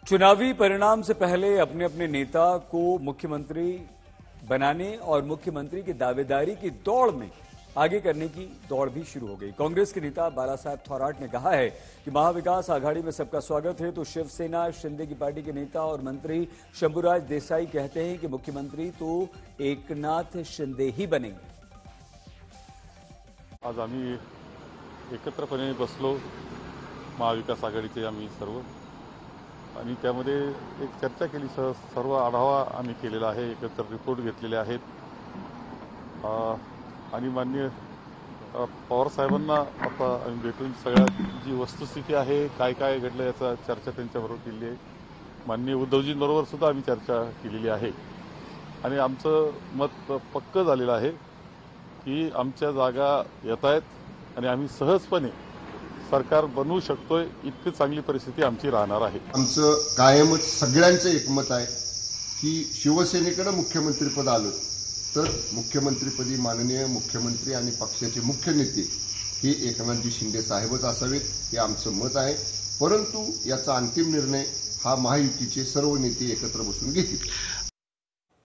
चुनावी परिणाम से पहले अपने अपने नेता को मुख्यमंत्री बनाने और मुख्यमंत्री की दावेदारी की दौड़ में आगे करने की दौड़ भी शुरू हो गई। कांग्रेस के नेता बालासाहेब थोराट ने कहा है कि महाविकास आघाड़ी में सबका स्वागत है, तो शिवसेना शिंदे की पार्टी के नेता और मंत्री शंभूराज देसाई कहते हैं कि मुख्यमंत्री तो एकनाथ शिंदे ही बनेंगे। आज आम्ही एकत्रपणे बसलो महाविकास आघाडीचे आम्ही सर्व आणि त्यामध्ये एक चर्चा केली, सर्व आढावा आम्ही केलेला आहे, एकत्र रिपोर्ट घेतलेले आहेत आणि माननीय पवार साहेबांना आता आम्ही भेटून सगळ्या जी वस्तुस्थिती आहे, काय काय घडलं याचा चर्चा त्यांच्याबरोबर केली आहे। माननीय उद्धवजींबरोबर सुद्धा आम्ही चर्चा केलेली आहे आणि आमचं मत पक्क झालेलं आहे की आमच्या जागा येत आहेत आणि आम्ही सहजपणे सरकार बनवू शकतोय, इतकी चांगली परिस्थिती आमची राहणार आहे। आमचं कायमच सगळ्यांचं एकमत आहे की शिवसेनेकडे मुख्यमंत्रीपद आलं तर मुख्यमंत्रीपदी माननीय मुख्यमंत्री आणि पक्षाचे मुख्य नेते हे एकनाथजी शिंदे साहेबच असावेत, हे आमचं मत आहे। परंतु याचा अंतिम निर्णय हा महायुतीचे सर्व नेते एकत्र बसून घेतील।